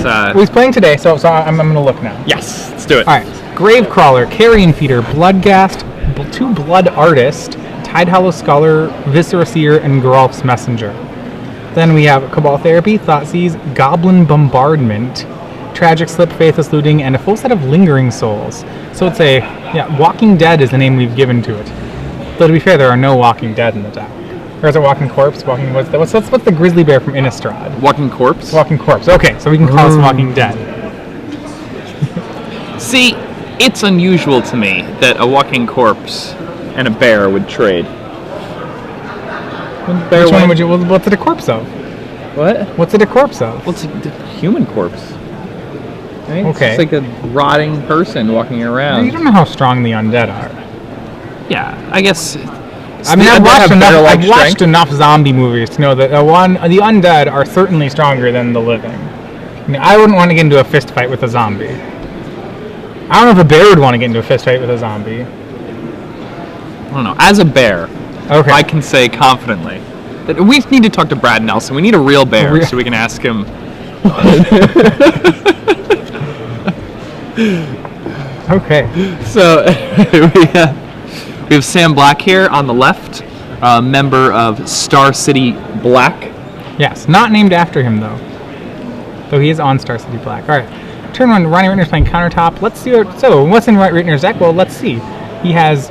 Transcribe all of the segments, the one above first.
Well, he's playing today, so I'm going to look now. Yes, let's do it. All right. Gravecrawler, Carrion Feeder, Bloodghast, 2 Blood Artist, Tidehollow Scholar, Viscera Seer, and Geralf's Messenger. Then we have Cabal Therapy, Thoughtseize, Goblin Bombardment, Tragic Slip, Faithless Looting, and a full set of Lingering Souls. So it's Walking Dead is the name we've given to it. Though to be fair, there are no Walking Dead in the deck. Or is it Walking Corpse? What's the Grizzly Bear from Innistrad? Walking Corpse? Walking Corpse. Okay, so we can call this Walking Dead. See, it's unusual to me that a Walking Corpse and a bear would trade. Which one would you? What's it a corpse of? What? What's it a corpse of? Well, it's a human corpse. I mean, Okay. It's just like a rotting person walking around. You don't know how strong the undead are. Yeah, I guess. I mean, I've watched enough zombie movies to know that the undead are certainly stronger than the living. I mean, I wouldn't want to get into a fist fight with a zombie. I don't know if a bear would want to get into a fist fight with a zombie. I don't know. As a bear, okay, I can say confidently that we need to talk to Brad Nelson. We need a real bear so we can ask him. Okay. So we have Sam Black here on the left, a member of Star City Black. Yes, not named after him though. Though he is on Star City Black. All right. Turn one. Ronnie Ritner's playing countertop. Let's see. What's in Ritner's deck? Well, let's see. He has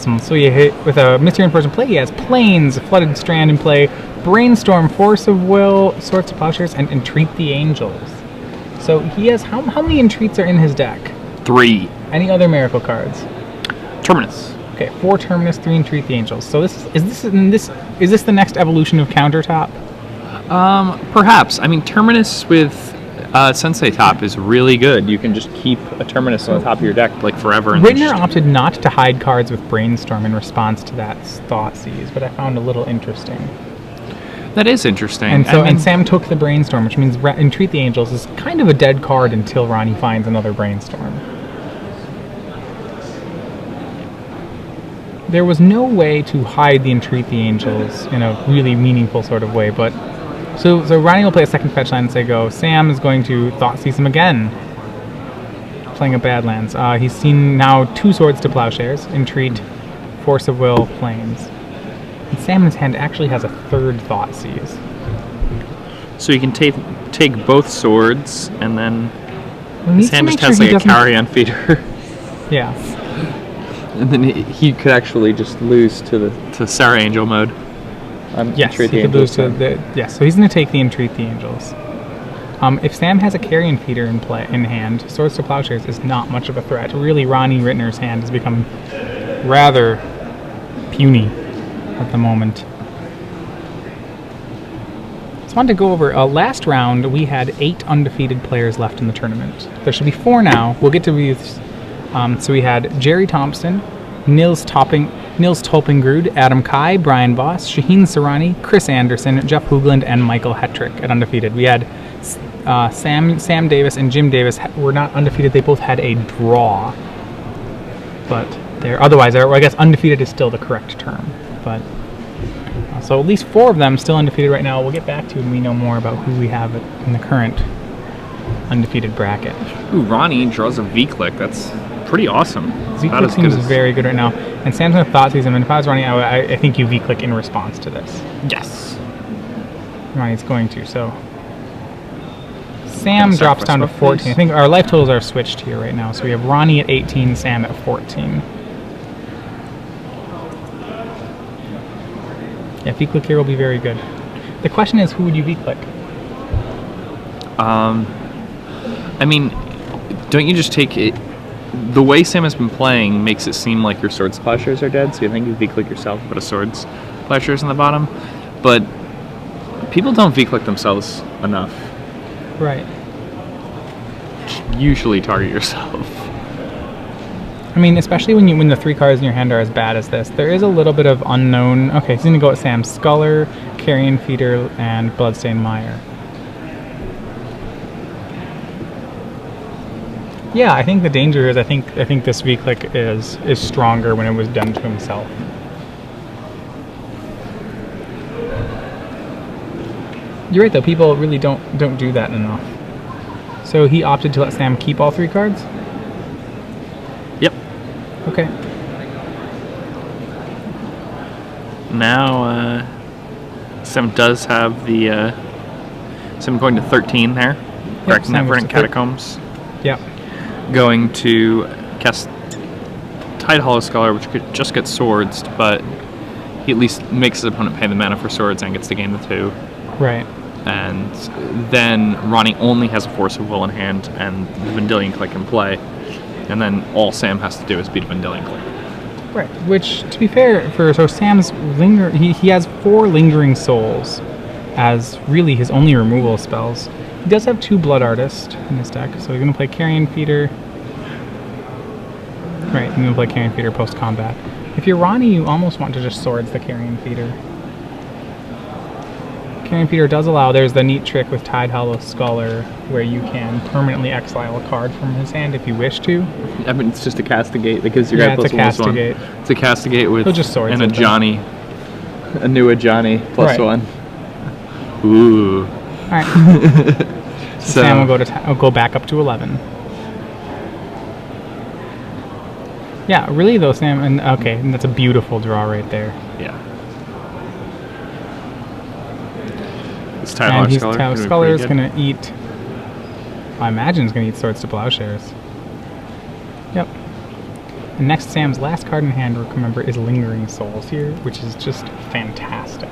with a Mystery Inversion play. He has Plains, Flooded Strand in play, Brainstorm, Force of Will, Swords to Plowshares, and Entreat the Angels. So he has how many entreats are in his deck? 3. Any other miracle cards? Terminus. Okay, 4 Terminus, 3 Entreat the Angels. So is this the next evolution of countertop? Perhaps. I mean, Terminus with Sensei Top is really good. You can just keep a Terminus on the top of your deck like forever. And Ritner opted not to hide cards with Brainstorm in response to that Thoughtseize, but I found a little interesting. That is interesting. And Sam took the Brainstorm, which means Entreat the Angels is kind of a dead card until Ronnie finds another Brainstorm. There was no way to hide the Entreat the Angels in a really meaningful sort of way, but so Ronnie will play a second fetch land and say go. Sam is going to Thoughtseize him again, playing a Badlands. He's seen now 2 Swords to Plowshares, Entreat, Force of Will, Plains. And Sam in his hand actually has a 3rd Thoughtseize. So you can take both swords, and then Well, his hand just has like a carry-on feeder. Yeah. And then he could actually just lose to Sarah Angel mode. Yes, he could lose to so he's going to take the Entreat the Angels. If Sam has a Carrion Feeder in hand, Swords to Plowshares is not much of a threat. Really, Ronnie Ritner's hand has become rather puny at the moment. Just wanted to go over last round. We had 8 undefeated players left in the tournament. There should be 4 now. We'll get to these. So we had Jerry Thompson, Nils Tolpingrud, Adam Kai, Brian Voss, Shaheen Sarani, Chris Anderson, Jeff Hoogland, and Michael Hetrick at undefeated. We had Sam Davis and Jim Davis were not undefeated. They both had a draw, but otherwise, I guess undefeated is still the correct term. But so at least 4 of them still undefeated right now. We'll get back to when we know more about who we have in the current undefeated bracket. Ooh, Ronnie draws a V-Click. That's pretty awesome. V-Click seems very good right now. And Sam's going to Thoughtseize him, and if I was Ronnie, I think you V-Click in response to this. Yes. Ronnie's going to, so... Sam drops down to 14. I think our life totals are switched here right now. So we have Ronnie at 18, Sam at 14. Yeah, V-Click here will be very good. The question is, who would you V-Click? I mean, don't you just take it... The way Sam has been playing makes it seem like your Swords Plowshares are dead, so you think you V-Click yourself, put a Swords Plowshares on the bottom. But people don't V-Click themselves enough. Right. Usually target yourself. I mean, especially when the 3 cards in your hand are as bad as this, there is a little bit of unknown... Okay, he's going to go with Sam Sculler, Carrion Feeder, and Bloodstained Mire. Yeah, I think the danger is I think this V-Click is stronger when it was done to himself. You're right though, people really don't do that enough. So he opted to let Sam keep all 3 cards? Yep. Okay. Now, Sam does have the. Sam going to 13 there. Correct. Sam goes Verdant to Catacombs. Yep. Going to cast Tide Hollow Scholar, which could just get swords, but he at least makes his opponent pay the mana for swords and gets to gain the 2. Right. And then Ronnie only has a Force of Will in hand and the Vendilion Click in play. And then all Sam has to do is beat a Vendilion Click. Right. Which, to be fair, so Sam's he has 4 Lingering Souls as really his only removal spells. He does have 2 Blood Artist in his deck, so he's going to play Carrion Feeder. Right, he's going to play Carrion Feeder post-combat. If you're Ronnie, you almost want to just Swords the Carrion Feeder. Carrion Feeder does allow, there's the neat trick with Tide Hollow Scholar, where you can permanently exile a card from his hand if you wish to. I mean, it's just a Castigate that gives your guy plus it's a Castigate. It's a Castigate with just swords and a with them. Johnny. A new Johnny plus Right. 1. Ooh. Alright. So Sam will go back up to 11. Yeah, really though, Sam, and that's a beautiful draw right there. yeah. This Tide And Hollow he's Scholar. Tide Gonna be Scholar is pretty going to eat, I imagine he's going to eat Swords to Plowshares. Yep. And next, Sam's last card in hand, remember, is Lingering Souls here, which is just fantastic.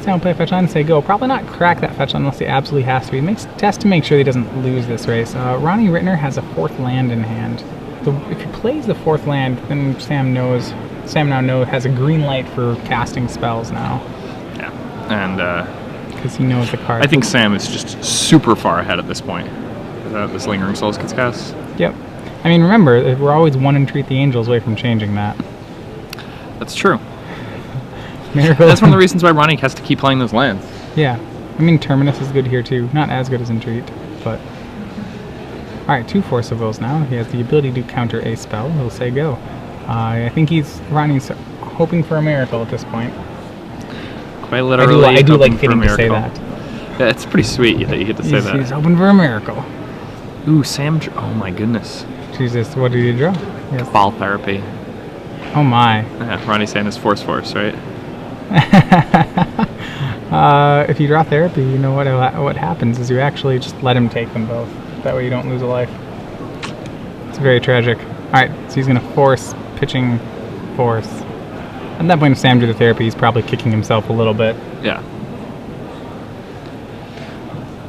Sam will play a fetch line and say go. Probably not crack that fetch line unless he absolutely has to. He has to make sure he doesn't lose this race. Ronnie Ritner has a 4th land in hand. If he plays the 4th land, then Sam now has a green light for casting spells now. Yeah. And because he knows the card. I think Sam is just super far ahead at this point. This Lingering Souls gets cast. Yep. I mean, remember, we're always 1 Entreat the Angels away from changing that. That's true. Miracle. That's one of the reasons why Ronnie has to keep playing those lands. Yeah. I mean, Terminus is good here too. Not as good as Entreat, but... Alright, 2 Force of Wills now. He has the ability to counter a spell. He'll say go. I think Ronnie's hoping for a miracle at this point. Quite literally. I do like hoping for a getting to say miracle. that. Yeah, it's pretty sweet that you get to say that. He's hoping for a miracle. Ooh, Sam. Oh my goodness. Jesus, what did he draw? Yes. Ball Therapy. Oh my. Yeah, Ronnie's saying is Force, right? If you draw Therapy, you know what happens is you actually just let him take them both. That way you don't lose a life. It's very tragic. Alright, so he's going to force pitching Force. At that point, if Sam drew the Therapy, he's probably kicking himself a little bit. Yeah.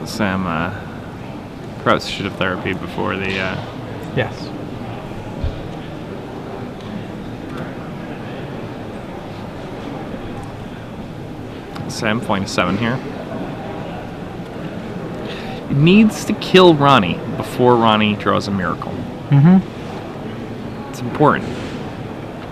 Sam perhaps should have Therapy before the... Yes. Sam flying to 7 here. It needs to kill Ronnie before Ronnie draws a miracle. Mm-hmm. It's important.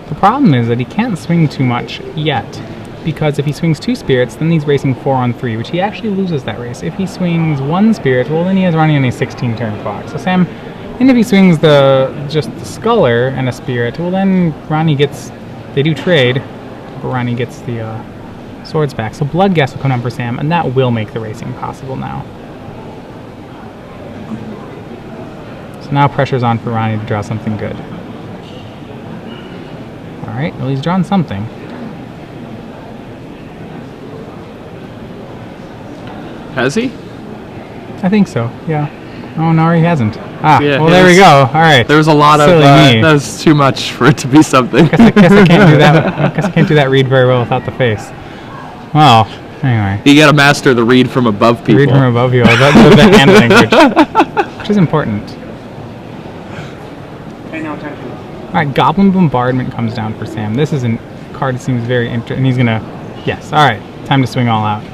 The problem is that he can't swing too much yet, because if he swings 2 spirits, then he's racing 4 on 3, which he actually loses that race. If he swings 1 spirit, well, then he has Ronnie on a 16-turn clock. So Sam, and if he swings just the Sculler and a spirit, well, then Ronnie gets, they do trade, but Ronnie gets the swords back. So Bloodghast will come down for Sam, and that will make the racing possible now. So now pressure's on for Ronnie to draw something good. Alright, well, he's drawn something. Has he? I think so, yeah. Oh, no, he hasn't. Ah, Yeah, well, there we go. Alright. There was a lot of... Silly me. that was too much for it to be something. I guess I can't do that. I guess I can't do that read very well without the face. Well, anyway. You gotta master the read from above people. Read from above you. That's the hand language, which is important. Pay no attention. Alright, Goblin Bombardment comes down for Sam. This is a card that seems very interesting, and he's gonna... Yes, alright. Time to swing all out.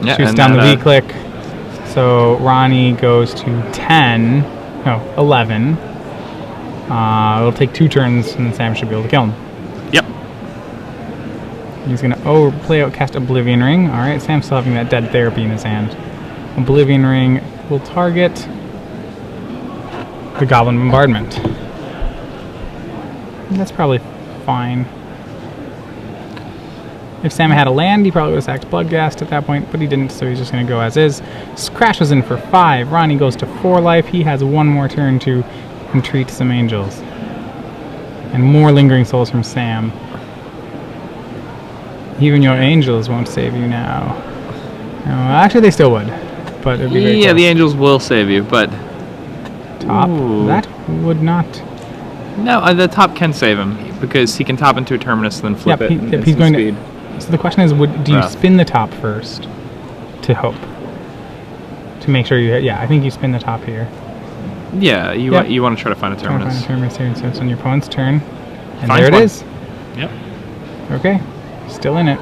Yeah, Shoots and down the that, V-click. So Ronnie goes to 10. No, 11. It'll take 2 turns, and then Sam should be able to kill him. Yep. He's going to cast Oblivion Ring. Alright, Sam's still having that dead Therapy in his hand. Oblivion Ring will target the Goblin Bombardment. That's probably fine. If Sam had a land, he probably would have sacked Bloodghast at that point, but he didn't, so he's just going to go as is. Crash was in for 5. Ronnie goes to 4 life. He has one more turn to entreat some angels. And more Lingering Souls from Sam. Even your angels won't save you now. No, actually, they still would. But it'd be very Yeah, close. the angels will save you, but... Top. Ooh. That would not... No, the top can save him, because he can top into a Terminus and then flip it. And he's going speed. to... So the question is, do you spin the top first to hope? To make sure you... Yeah, I think you spin the top here. Yeah, you want to try to find a Terminus. So it's on your opponent's turn. And Finds there it one. is. Yep. Okay. Still in it.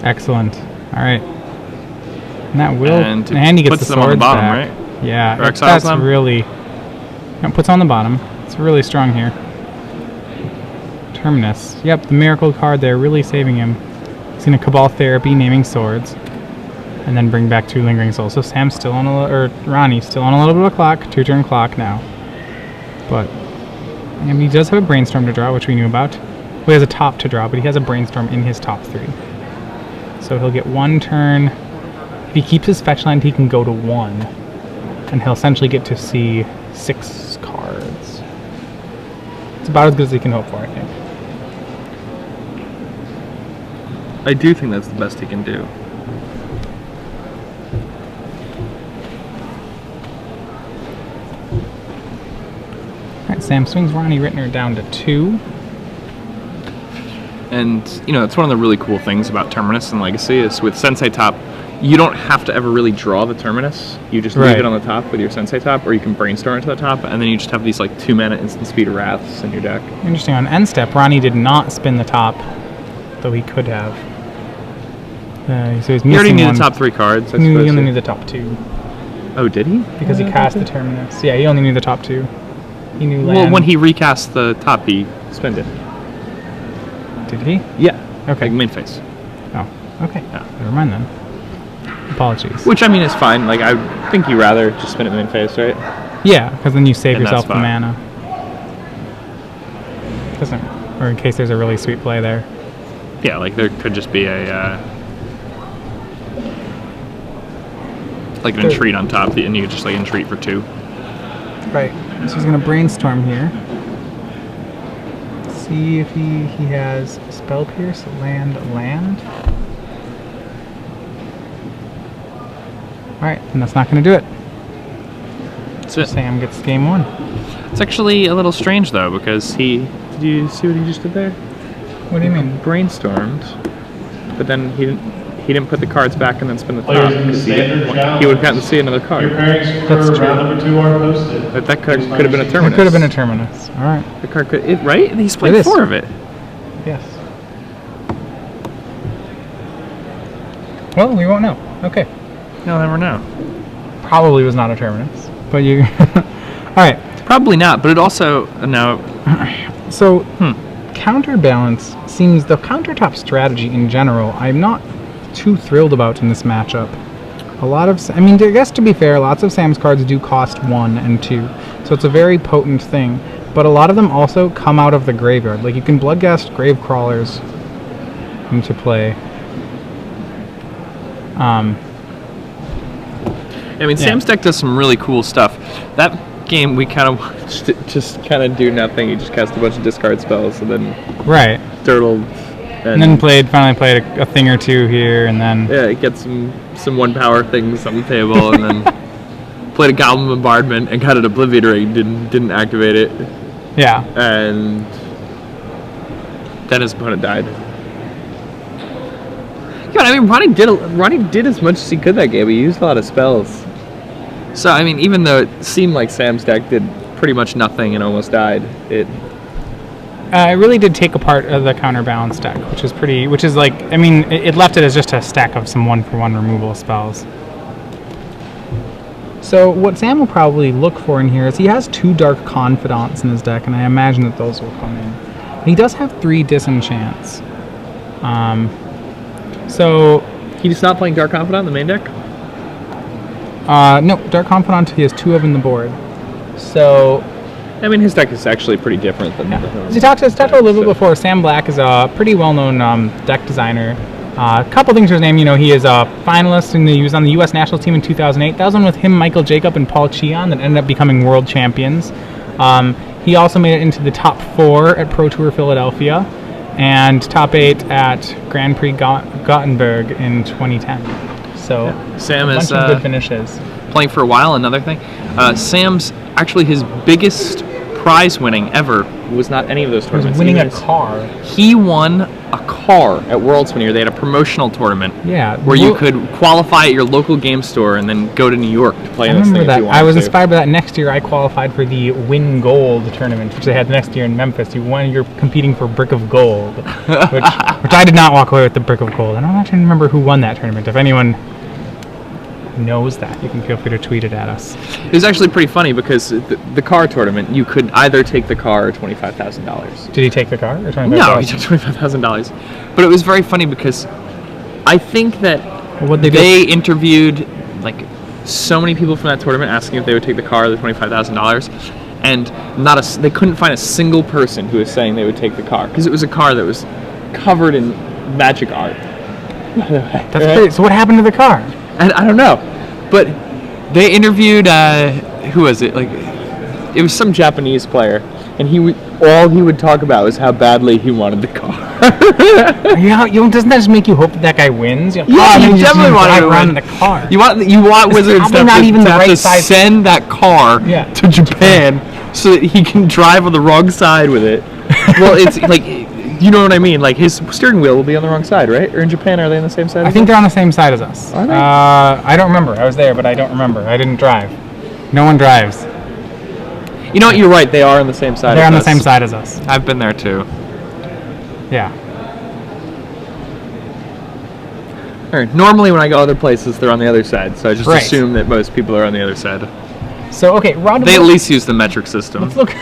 Excellent. All right. And that will... And he gets puts the them on the swords bottom, back. right? Yeah. Or exiles That's them? really... No, puts on the bottom. It's really strong here. Terminus. Yep, the miracle card there really saving him. He's going to Cabal Therapy, naming swords. And then bring back 2 Lingering Souls. So Sam's still on Ronnie's still on a little bit of a clock. 2-turn clock now. But... And he does have a Brainstorm to draw, which we knew about. Well, he has a top to draw, but he has a Brainstorm in his top 3. So he'll get 1 turn. If he keeps his fetch land, he can go to 1. And he'll essentially get to see 6 cards. It's about as good as he can hope for, I think. I do think that's the best he can do. Alright, Sam swings Ronnie Ritner down to 2. And, that's one of the really cool things about Terminus and Legacy is with Sensei Top, you don't have to ever really draw the Terminus. You just leave it on the top with your Sensei Top, or you can Brainstorm it to the top, and then you just have these, 2-mana instant speed Wraths in your deck. Interesting. On end step, Ronnie did not spin the top, though he could have. So he's You already missing knew one. the top 3 cards, I He suppose. only knew the top 2. Oh, did he? Because he cast the Terminus. Yeah, he only knew the top 2. He knew land. Well, when he recast the top, he spent it. Did he? Yeah. Okay. Like main face. Oh, okay. Yeah. Never mind then. Apologies. Which, I mean, is fine. I think you rather just spin it main face, right? Yeah, because then you save And yourself that's the fine. mana. Doesn't, or in case there's a really sweet play there. Yeah, there could just be a... an entreat on top, and you could just, entreat for 2. Right. So he's going to Brainstorm here. See if he has Spell Pierce, land. Alright, and that's not going to do it. That's it. Sam gets game 1. It's actually a little strange, though, because did you see what he just did there? What do you mean? Brainstormed, but then he didn't put the cards back and then spin the top. Players in the 'Cause standard chat. he would have gotten to see another card. Your pairings That's for true. round number 2 are posted. That card could have been a Terminus. It could have been a Terminus. Alright. The card could... right? He's It played is. 4 of it. Yes. Well, we won't know. Okay. You'll never know. Probably was not a Terminus. But you... Alright. Probably not, but it also... No. So, counterbalance seems the countertop strategy in general, I'm not too thrilled about in this matchup. A lot of... I mean, I guess to be fair, lots of Sam's cards do cost 1 and 2. So it's a very potent thing. But a lot of them also come out of the graveyard. You can Bloodghast Grave Crawlers into play. I mean, Sam's deck does some really cool stuff. That game, we kind of watched it just kind of do nothing. He just cast a bunch of discard spells and then Right. turtled. And then finally played a thing or two here, and then... Yeah, get some 1-power things on the table, and then played a Goblin Bombardment and got an Oblivion Ring, didn't activate it, Yeah. and then his opponent died. Yeah, I mean, Ronnie did as much as he could that game. He used a lot of spells. So, I mean, even though it seemed like Sam's deck did pretty much nothing and almost died, it really did take apart the counterbalance deck, which is I mean, it left it as just a stack of some 1-for-1 removal spells. So what Sam will probably look for in here is he has 2 Dark Confidants in his deck, and I imagine that those will come in. And he does have 3 Disenchants. So... He's not playing Dark Confidant in the main deck? no, Dark Confidant he has 2 of in the board. So, I mean, his deck is actually pretty different than the as we talked a little bit before, Sam Black is a pretty well-known deck designer. A couple things for his name, you know, he is a finalist, and he was on the U.S. national team in 2008. That was one with him, Michael Jacob, and Paul Cheon that ended up becoming world champions. He also made it into the top 4 at Pro Tour Philadelphia and top 8 at Grand Prix Gothenburg in 2010. So, Sam a bunch is of good finishes. playing for a while. Another thing, Sam's actually his biggest prize winning ever was not any of those He tournaments. was winning a car. He won a car at Worlds one year. They had a promotional tournament Yeah. where you could qualify at your local game store and then go to New York to play I this thing remember if that. you wanted I was to. inspired by that. Next year, I qualified for the Win Gold tournament, which they had the next year in Memphis. You're competing for Brick of Gold, which I did not walk away with the Brick of Gold. I don't actually remember who won that tournament. If anyone knows that, you can feel free to tweet it at us. It was actually pretty funny because the car tournament, you could either take the car or $25,000. Did he take the car? Or No, he took $25,000. But it was very funny because I think that What'd they do? they interviewed like so many people from that tournament asking if they would take the car or the $25,000, and they couldn't find a single person who was saying they would take the car because it was a car that was covered in magic art. That's great. So what happened to the car? And I don't know, but they interviewed who was it? Like, it was some Japanese player, and all he would talk about was how badly he wanted the car. Doesn't that just make you hope that guy wins? Yeah, you definitely want to run win. the car. You want Wizards probably to, not even to the have right to size. send that car Yeah. to Japan so that he can drive on the wrong side with it. Well, it's like, you know what I mean? Like, his steering wheel will be on the wrong side, right? Or in Japan, are they on the same side? I think they're on the same side as us. Are they? I don't remember. I was there, but I don't remember. I didn't drive. No one drives. You know what? You're right. They are on the same side. They're as on the us. same side as us. I've been there too. Yeah. All right. Normally, when I go other places, they're on the other side. So I just Right. assume that most people are on the other side. So, okay, Rod. They at least use the metric system. Let's look.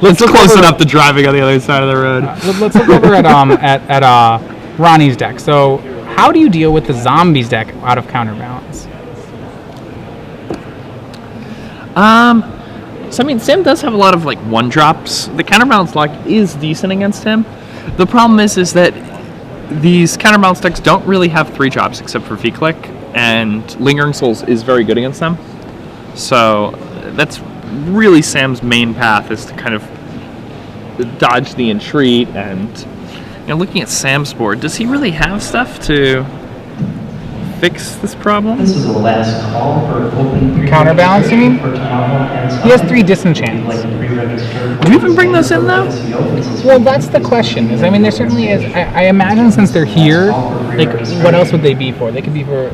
Let's look close over- enough to driving on the other side of the road. Let's look over at Ronnie's deck. So, how do you deal with the zombies deck out of counterbalance? So I mean, Sam does have a lot of like one drops. The counterbalance lock is decent against him. The problem is that these counterbalance decks don't really have 3 drops except for V-Click, and Lingering Souls is very good against them. So that's really Sam's main path, is to kind of dodge the entreat. And looking at Sam's board, does he really have stuff to fix this problem? This is the last call for open Counterbalance, you mean? He has 3 disenchants. Do you even bring those in though? Well, that's the question. There certainly is. I imagine since they're here, like, what else would they be for? They could be for.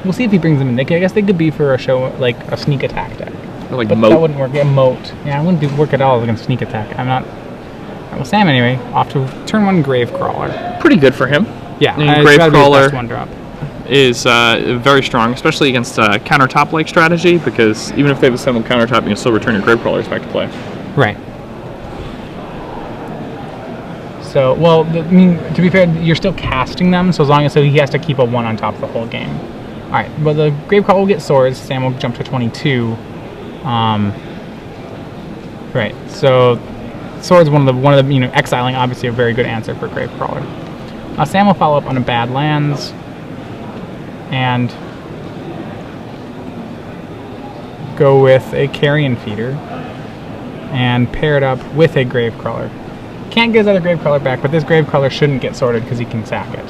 We'll see if he brings them in. I guess they could be for a show, like a sneak attack deck. Or like But moat? that wouldn't work. Yeah, moat. Yeah, I wouldn't work at all against sneak attack. I'm not. Well, Sam, anyway, off to turn 1 Gravecrawler. Pretty good for him. Yeah, I mean, it's gotta be his Gravecrawler best 1 drop. is very strong, especially against a countertop-like strategy, because even if they have a 7 countertop, you can still return your Gravecrawlers back to play. Right. So, well, to be fair, you're still casting them, so he has to keep a 1 on top the whole game. All right, but the Gravecrawler will get swords. Sam will jump to 22. Right. So, swords one of the exiling, obviously a very good answer for Gravecrawler. Sam will follow up on a bad lands and go with a Carrion Feeder and pair it up with a Gravecrawler. Can't get his other Gravecrawler back, but this Gravecrawler shouldn't get sorted because he can sack it.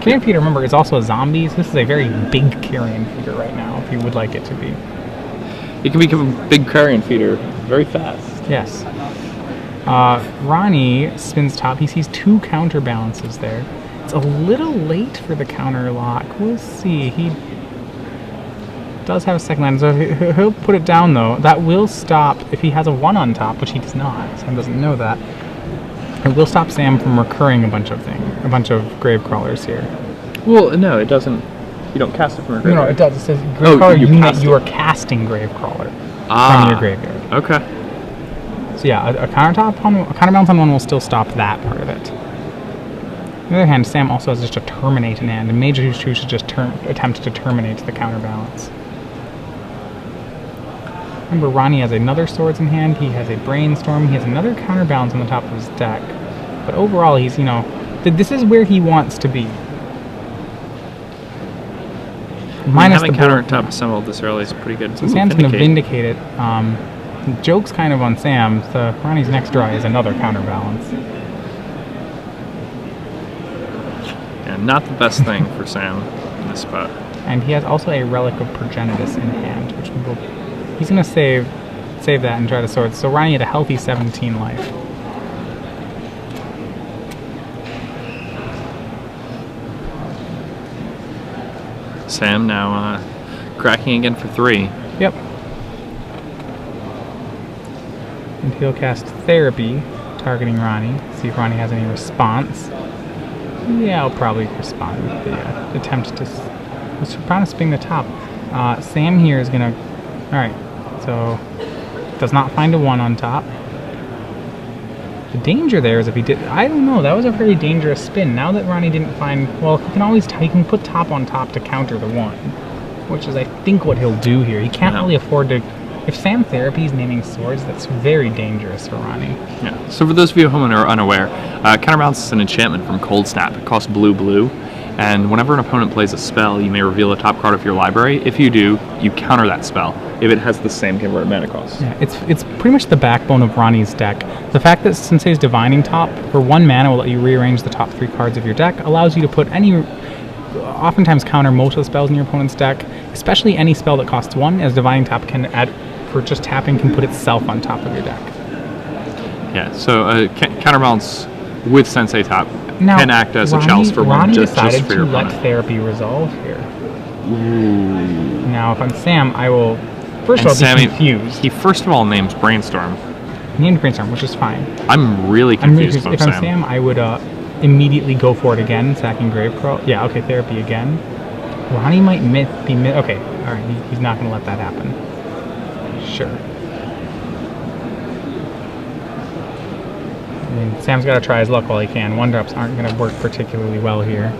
Carrion Feeder, remember, is also a zombie, so this is a very big Carrion Feeder right now, if you would like it to be. It can become a big Carrion Feeder very fast. Yes. Ronnie spins top. He sees 2 counterbalances there. It's a little late for the counter lock. We'll see. He does have a second land, so he'll put it down, though. That will stop if he has a 1 on top, which he does not. Sam doesn't know that. It will stop Sam from recurring a bunch of Gravecrawlers here. Well, no, it doesn't. You don't cast it from your No, graveyard. it does. It says Gravecrawler you unit. cast You it. are casting Gravecrawler Ah. from your graveyard. Okay. So yeah, a counterbalance on 1 will still stop that part of it. On the other hand, Sam also has just a terminate in hand, and Mage Who's True should just attempt to terminate the counterbalance. Remember, Ronnie has another Swords in hand, he has a Brainstorm, he has another Counterbalance on the top of his deck. But overall, he's, you know, this is where he wants to be. Minus having the counter board. top assembled this early is pretty good. So Sam's going to Vindicate it. Joke's kind of on Sam. So Ronnie's next draw is another Counterbalance. Yeah, not the best thing for Sam in this spot. And he has also a Relic of Progenitus in hand, which we will, he's going to save that and try to Swords. So Ronnie had a healthy 17 life. Sam now cracking again for 3. Yep. And he'll cast Therapy, targeting Ronnie. See if Ronnie has any response. Yeah, I'll probably respond with the attempt to... Let's try to spin the top. Sam here is going to... Alright, so... Does not find a 1 on top. The danger there is if he did... I don't know, that was a very dangerous spin. Now that Ronnie didn't find... Well, he can always... he can put top on top to counter the 1. Which is, I think, what he'll do here. He can't really afford to... If Sam Therapy is naming Swords, that's very dangerous for Ronnie. Yeah. So for those of you who are unaware, Counterbalance is an enchantment from Cold Snap. It costs blue, and whenever an opponent plays a spell, you may reveal a top card of your library. If you do, you counter that spell if it has the same converted mana cost. Yeah, it's pretty much the backbone of Ronnie's deck. The fact that Sensei's Divining Top for 1 mana will let you rearrange the top 3 cards of your deck allows you to put any... Oftentimes counter most of the spells in your opponent's deck, especially any spell that costs 1, as Divining Top can add... For just tapping, can put itself on top of your deck. Yeah, so Counterbalance with Sensei Top Now, can act as a chalice for 1 Ronnie just decided for your to let opponent. Therapy resolve here. Ooh. Now, if I'm Sam, I will first of all Sammy, be confused. he first of all names Brainstorm. Named Brainstorm, which is fine. I'm really I'm really confused confused. about If I'm Sam, I would immediately go for it again, sacking Gravecrawl. Yeah, okay, Therapy again. Ronnie might be okay, all right, he's not going to let that happen. Sure. I mean, Sam's got to try his luck while he can. 1-drops aren't going to work particularly well here.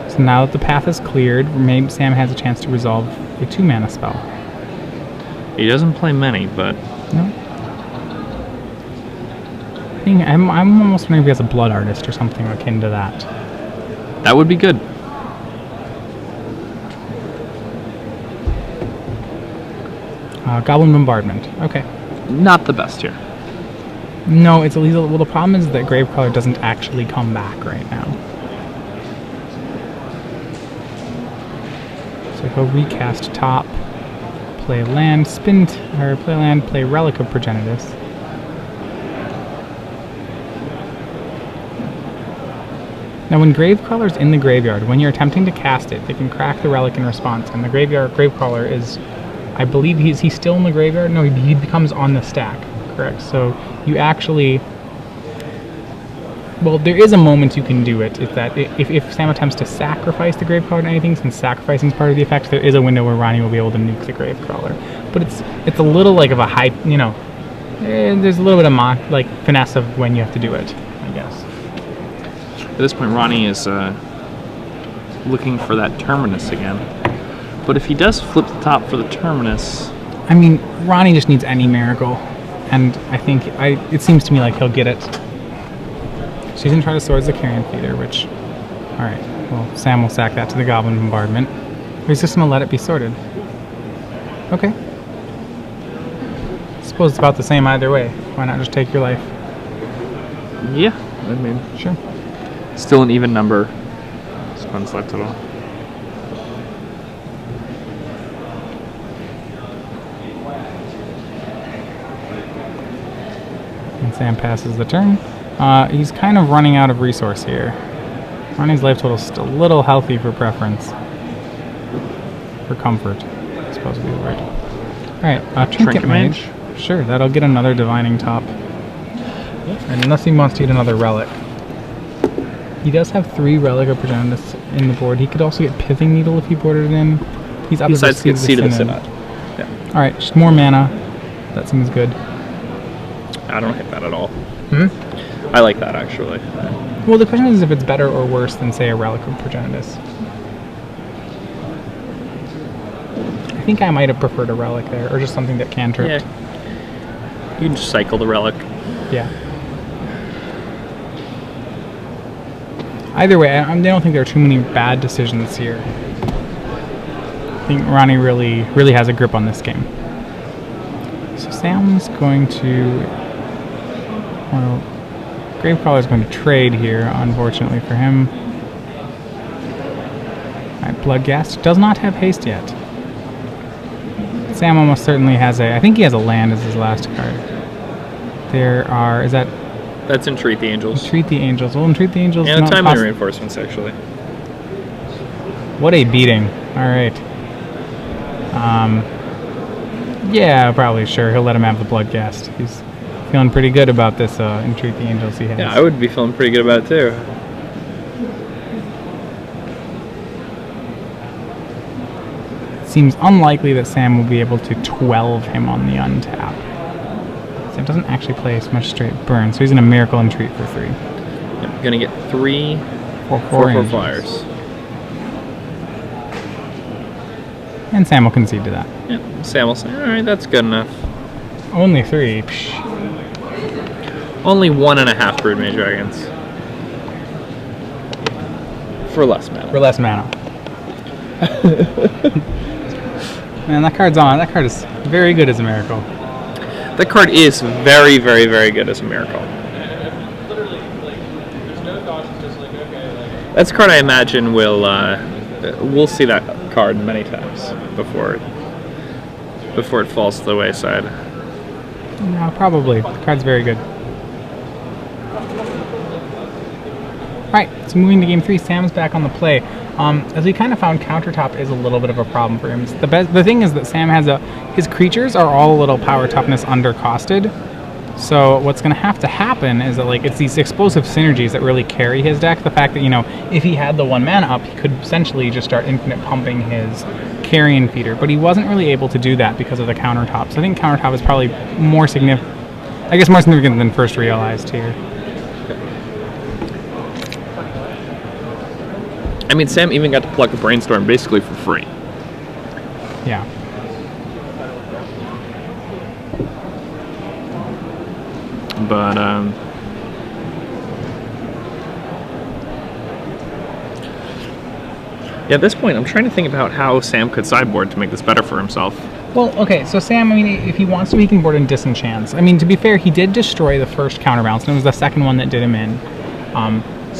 So now that the path is cleared, maybe Sam has a chance to resolve a 2-mana spell. He doesn't play many, but... No. I'm almost wondering if he has a Blood Artist or something akin to that. That would be good. Goblin Bombardment. Okay. Not the best here. No, it's a lethal. Well, the problem is that Gravecrawler doesn't actually come back right now. So he'll recast top, play land, play Relic of Progenitus. Now, when Gravecrawler's in the graveyard, when you're attempting to cast it, they can crack the Relic in response, and the Gravecrawler is, I believe he's still in the graveyard? No, he becomes on the stack, correct? So you actually... Well, there is a moment you can do it. It's that if Sam attempts to sacrifice the Gravecrawler to anything, since sacrificing is part of the effect, there is a window where Ronnie will be able to nuke the Gravecrawler. But it's a little like of a high, you know, there's a little bit of finesse of when you have to do it, I guess. At this point, Ronnie is looking for that Terminus again. But if he does flip the top for the Terminus... I mean, Ronnie just needs any miracle. And I think, it seems to me like he'll get it. She's going to try to Swords the Carrion Feeder, which... Alright, well, Sam will sack that to the Goblin Bombardment. Or he's just going to let it be sorted. Okay. I suppose it's about the same either way. Why not just take your life? Yeah, I mean... Sure. Still an even number. Spins left total. And Sam passes the turn. He's kind of running out of resource here. Ronnie's life total is still a little healthy for preference. For comfort, I suppose would be the word. Alright, Trinket Mage. Sure, that'll get another Divining Top. And unless he wants to get another Relic. He does have 3 Relic of Progenitus in the board. He could also get Pithing Needle if he boarded it in. He's up Besides to get Seed of the Synod. Yeah. Alright, just more mana. That seems good. I don't hate that at all. I like that, actually. Well, the question is if it's better or worse than, say, a Relic of Progenitus. I think I might have preferred a relic there, or just something that cantripped. Yeah. You can just cycle the relic. Yeah. Either way, I don't think there are too many bad decisions here. I think Ronnie really has a grip on this game. So Sam's going to... Well, Gravecrawler's going to trade here, unfortunately for him. Alright, Bloodghast does not have haste yet. Sam almost certainly has I think he has a land as his last card. That's Entreat the Angels. Entreat the Angels. Well, Entreat the Angels... And Timely Reinforcements, actually. What a beating. Alright. Yeah, probably, sure. He'll let him have the Bloodghast. He's feeling pretty good about this Entreat the Angels he has. Yeah, I would be feeling pretty good about it, too. Seems unlikely that Sam will be able to 12 him on the untap. Sam doesn't actually play so much straight burn, so he's going to Miracle Entreat for 3. Yep, gonna get 3 4 flyers. And Sam will concede to that. Yep, Sam will say, alright, that's good enough. Only 3. Psh. Only 1.5 Broodmage Dragons. For less mana. For less mana. Man, that card's on. That card is very good as a miracle. That card is very, very, very good as a miracle. That's a card I imagine we'll see that card many times before it falls to the wayside. No, probably. The card's very good. Alright, so moving to game 3, Sam's back on the play. As we kind of found, countertop is a little bit of a problem for him. The thing is that Sam has his creatures are all a little power toughness undercosted. So what's going to have to happen is that it's these explosive synergies that really carry his deck. The fact that, if he had the 1 mana up, he could essentially just start infinite pumping his carrion feeder. But he wasn't really able to do that because of the countertop. So I think countertop is probably more significant than first realized here. I mean, Sam even got to pluck a Brainstorm basically for free. Yeah. But, yeah, at this point, I'm trying to think about how Sam could sideboard to make this better for himself. Well, okay, so Sam, if he wants to, he can board in Disenchants. To be fair, he did destroy the first counterbalance, and it was the second one that did him in.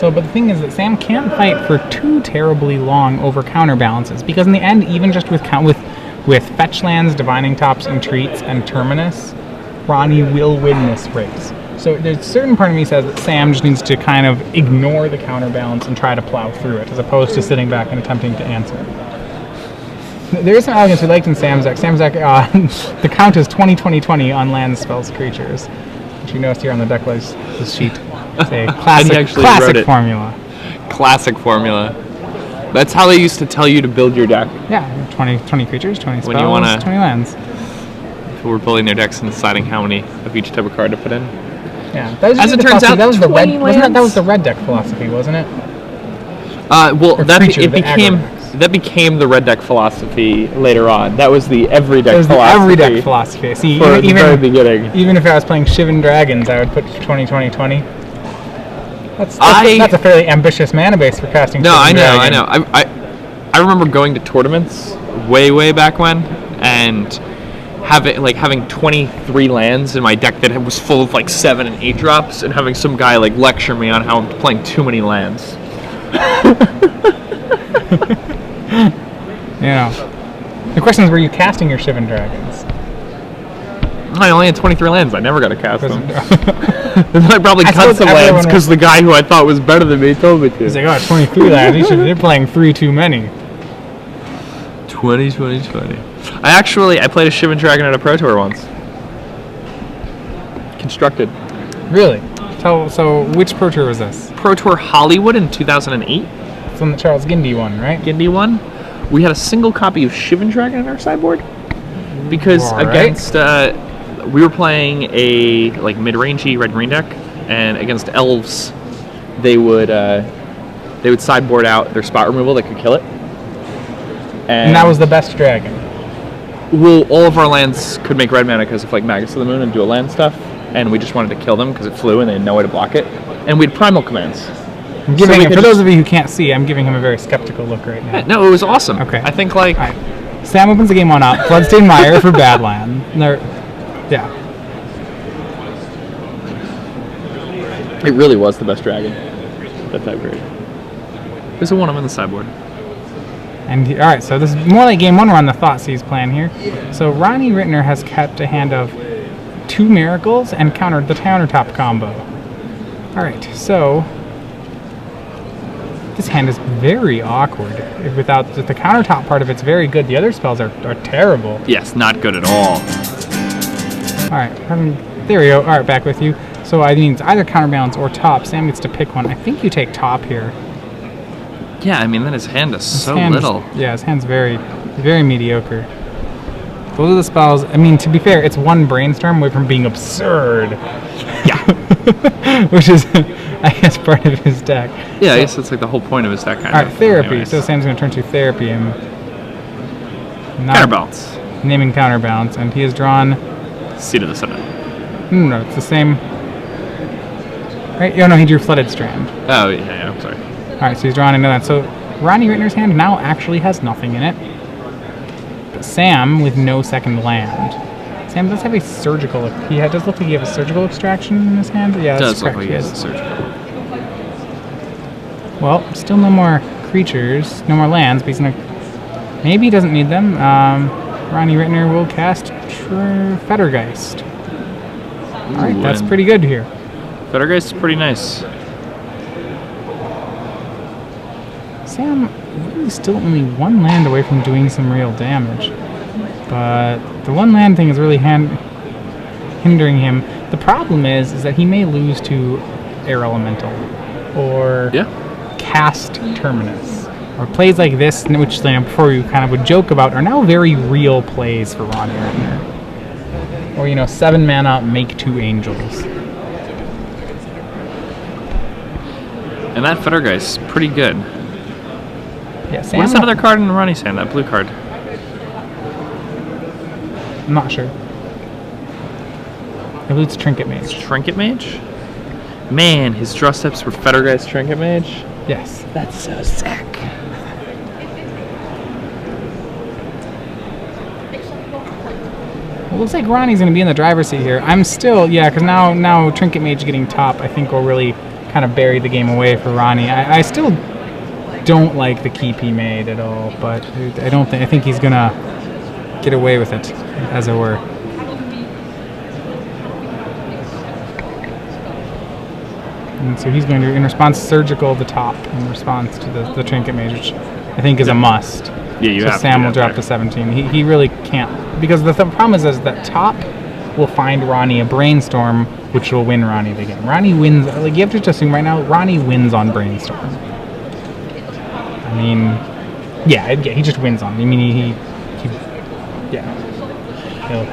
But the thing is that Sam can't fight for too terribly long over counterbalances, because in the end, even just with fetch lands, divining tops, entreats, and terminus, Ronnie will win this race. So there's a certain part of me says that Sam just needs to kind of ignore the counterbalance and try to plow through it, as opposed to sitting back and attempting to answer. There is some elegance we liked in Sam's deck. Sam's deck, the count is 20-20-20 on lands, spells, creatures, which you noticed here on the deck list sheet. It's a classic formula. Classic formula. That's how they used to tell you to build your deck. Yeah, 20 creatures, 20 spells, When you wanna, 20 lands. People were building their decks and deciding how many of each type of card to put in. Yeah, that was as it turns out, that was the red. 20 That was the red deck philosophy, wasn't it? That became the red deck philosophy later on. That was the every deck philosophy. The every deck philosophy. See, for the very beginning. Even if I was playing Shivan Dragons, I would put 20-20-20. That's a fairly ambitious mana base for casting. No, Shivan I Dragon. know. I remember going to tournaments way back when and having 23 lands in my deck that was full of 7 and 8 drops, and having some guy lecture me on how I'm playing too many lands. The question is, were you casting your Shivan Dragons? I only had 23 lands. I never got to cast them. I probably cut some lands because the guy who I thought was better than me told me to. He's like, 23 lands. They're playing 3 too many. 20. I played a Shivan Dragon at a Pro Tour once. Constructed. Really? So which Pro Tour was this? Pro Tour Hollywood in 2008. It's on the Charles Gindy one, right? Gindy one. We had a single copy of Shivan Dragon in our sideboard because against we were playing a mid-rangey red-green deck, and against elves, they would sideboard out their spot removal that could kill it. And that was the best dragon. well, all of our lands could make red mana because of like Magus of the Moon and dual land stuff, and we just wanted to kill them because it flew and they had no way to block it. And we had primal commands. I'm giving him, for those of you who can't see, I'm giving him a very skeptical look right now. No, it was awesome. Okay. I think like All right. Sam opens the game one up. Bloodstained Mire for Badland. Yeah. it really was the best dragon that time period. There's a 1 on the sideboard. And all right, so this is more like game one. We're on the Thoughtseize plan here. So Ronnie Ritner has kept a hand of 2 miracles and countered the countertop combo. All right, so this hand is very awkward. Without the countertop part of it's very good. The other spells are terrible. Yes, not good at all. All right, there we go. All right, back with you. So I mean, it's either counterbalance or top. Sam gets to pick one. I think you take top here. Yeah, I mean, then his hand is so hand's, little. Yeah, his hand's very, very mediocre. Those are the spells. I mean, to be fair, it's 1 brainstorm away from being absurd. Yeah. Which is, I guess, part of his deck. Yeah, I guess that's like the whole point of his deck. All right, therapy. So Sam's going to turn to therapy and Counterbalance. naming counterbalance, and he has drawn. Seat of the Sun. No, it's the same. Right? Oh no, he drew Flooded Strand. Oh yeah, I'm sorry. All right, so he's drawing another. So Ronnie Ritner's hand now actually has nothing in it. But Sam with no second land. Sam does have a surgical. He does look like he has a surgical extraction in his hand. Yeah, that's Does look correct. like he has a surgical. Well, still no more creatures, no more lands, but he's gonna. Maybe he doesn't need them. Ronnie Ritner will cast Fettergeist. All right, that's pretty good here. Fettergeist is pretty nice. Sam really still only 1 land away from doing some real damage. But the 1 land thing is really hindering him. The problem is that he may lose to Air Elemental or Cast Terminus. Or plays like this, which before you kind of would joke about, are now very real plays for Ronnie Ritner. Or, 7 mana, make 2 angels. And that Fettergeist is pretty good. Yeah, Sam, What is that other card in Ronnie's hand? That blue card. I'm not sure. I believe it's Trinket Mage. Trinket Mage? Man, his draw steps were Fettergeist Trinket Mage? Yes. That's so sick. It looks like Ronnie's going to be in the driver's seat here. I'm still, because now Trinket Mage getting top, I think will really kind of bury the game away for Ronnie. I still don't like the keep he made at all, but I think he's going to get away with it, as it were. And so he's going to, in response, surgical the top in response to the Trinket Mage, which I think is a must. Yeah, you so have Sam to will drop to 17. He really can't, because the problem is that top will find Ronnie a brainstorm, which will win Ronnie the game. Ronnie wins. Like, you have to just assume right now, Ronnie wins on brainstorm. I mean, he just wins on. I mean, he'll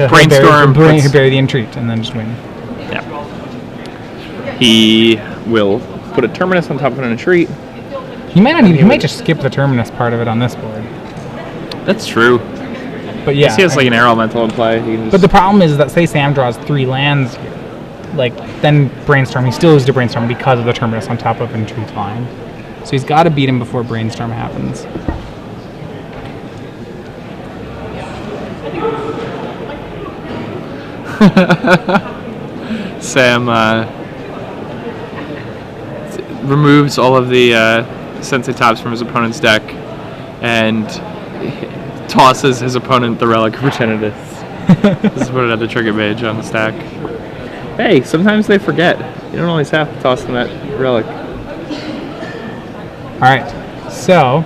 Brainstorm. he'll bury the entreat and then just win. Yeah. He will put a Terminus on top of an entreat. He might not even. He might just skip the Terminus part of it on this board. That's true. But yeah, he has like an Air Elemental in play. But the problem is that say Sam draws 3 lands here, like then brainstorm. He still loses to brainstorm because of the Terminus on top of entreat line. So he's got to beat him before brainstorm happens. Sam removes all of the Sensei Tops from his opponent's deck and tosses his opponent the Relic of Progenitus. Just put another Trinket Mage on the stack. Hey, sometimes they forget. You don't always have to toss them that Relic. Alright, so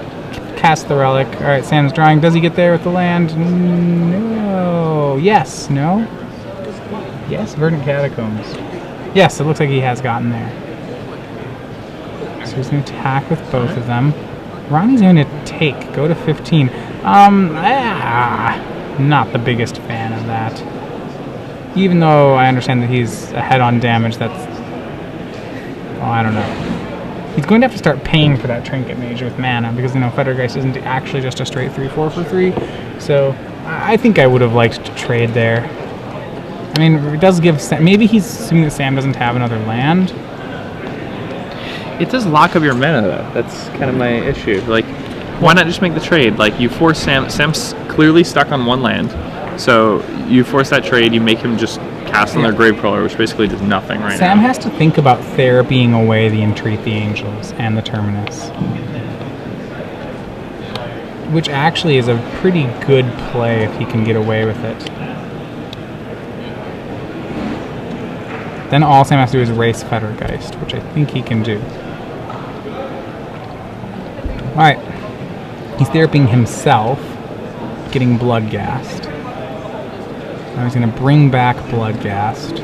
cast the Relic. Alright, Sam's drawing. Does he get there with the land? No. Yes. No? Yes, Verdant Catacombs. Yes, it looks like he has gotten there. So he's going to attack with both of them. Ronnie's going to go to 15. Not the biggest fan of that. Even though I understand that he's ahead on damage, that's... Oh, I don't know. He's going to have to start paying for that Trinket Mage with mana, because, Fettergeist isn't actually just a straight 3/4 for 3. So I think I would have liked to trade there. I mean, it does give Sam, maybe he's assuming that Sam doesn't have another land. It does lock up your mana, though. That's kind of my issue. Like, why not just make the trade? Like, you force Sam. Sam's clearly stuck on one land, so you force that trade. You make him just cast another Gravecrawler, which basically does nothing right Sam now. has to think about therapying away the Entreat the Angels and the Terminus, which actually is a pretty good play if he can get away with it. Then all Sam has to do is race Fettergeist, which I think he can do. Alright. He's therapying himself, getting Bloodghast. Now he's going to bring back Bloodghast.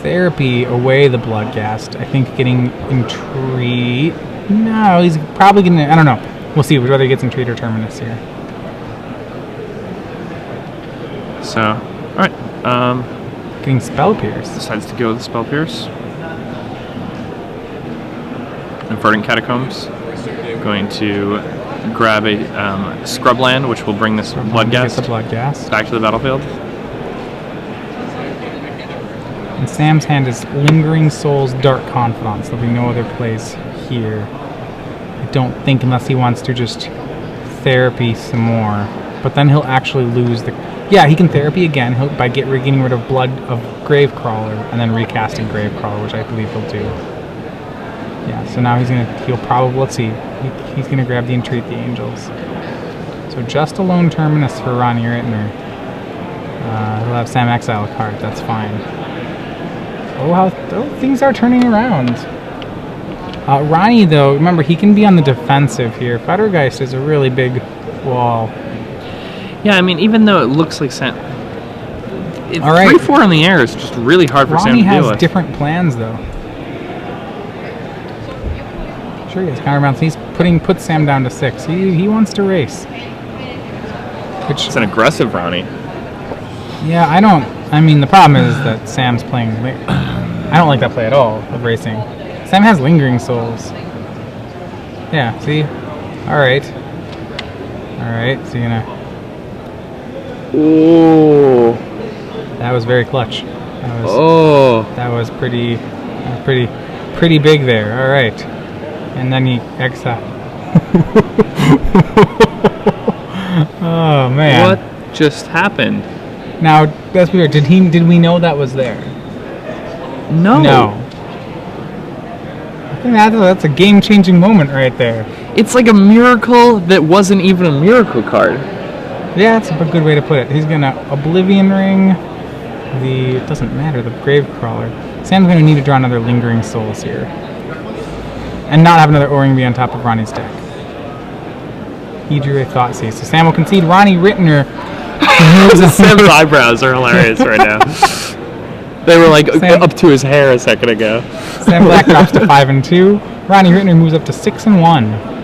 Therapy away the Bloodghast. I think getting Entreat... No, he's probably going to... I don't know. We'll see whether he gets Entreat or Terminus here. So, alright. Getting Spell Pierce. Decides to go with the Spell Pierce. Verdant Catacombs. Going to grab a Scrubland, which will bring this Bloodghast back to the battlefield. And Sam's hand is Lingering Souls, Dark Confidants. There'll be no other plays here. I don't think, unless he wants to just therapy some more. But then he'll actually lose the... Yeah, he can therapy again by getting rid of Gravecrawler and then recasting Gravecrawler, which I believe he'll do. Yeah, so now he'll probably, let's see, he's gonna grab the Entreat the Angels. So just a lone Terminus for Ronnie Ritner. He'll have Sam exile a card, that's fine. Oh, things are turning around. Ronnie, though, remember, he can be on the defensive here. Fettergeist is a really big wall. Yeah, I mean, even though it looks like Sam... All right. 3-4 in the air is just really hard for Sam to deal with. Ronnie has different plans, though. Sure he has counterbalance. He's puts Sam down to 6. He wants to race. It's an aggressive Ronnie. Yeah, I mean, the problem is that Sam's playing... I don't like that play at all, of racing. Sam has Lingering Souls. Yeah, see? Alright. Alright, so you're gonna... Ooh. That was very clutch. That was pretty big there. All right, and then he exile. Oh man! What just happened? Now that's weird. Did we know that was there? No. No. I think that's a game-changing moment right there. It's like a miracle that wasn't even a miracle card. Yeah, that's a good way to put it. He's gonna Oblivion Ring. It doesn't matter, the Gravecrawler. Sam's gonna need to draw another Lingering Souls here. And not have another O-Ring be on top of Ronnie's deck. He drew a Thoughtseize. So Sam will concede. Ronnie Ritner. Sam's eyebrows are hilarious right now. They were like Sam, up to his hair a second ago. Sam Black drops to 5-2. Ronnie Ritner moves up to 6-1.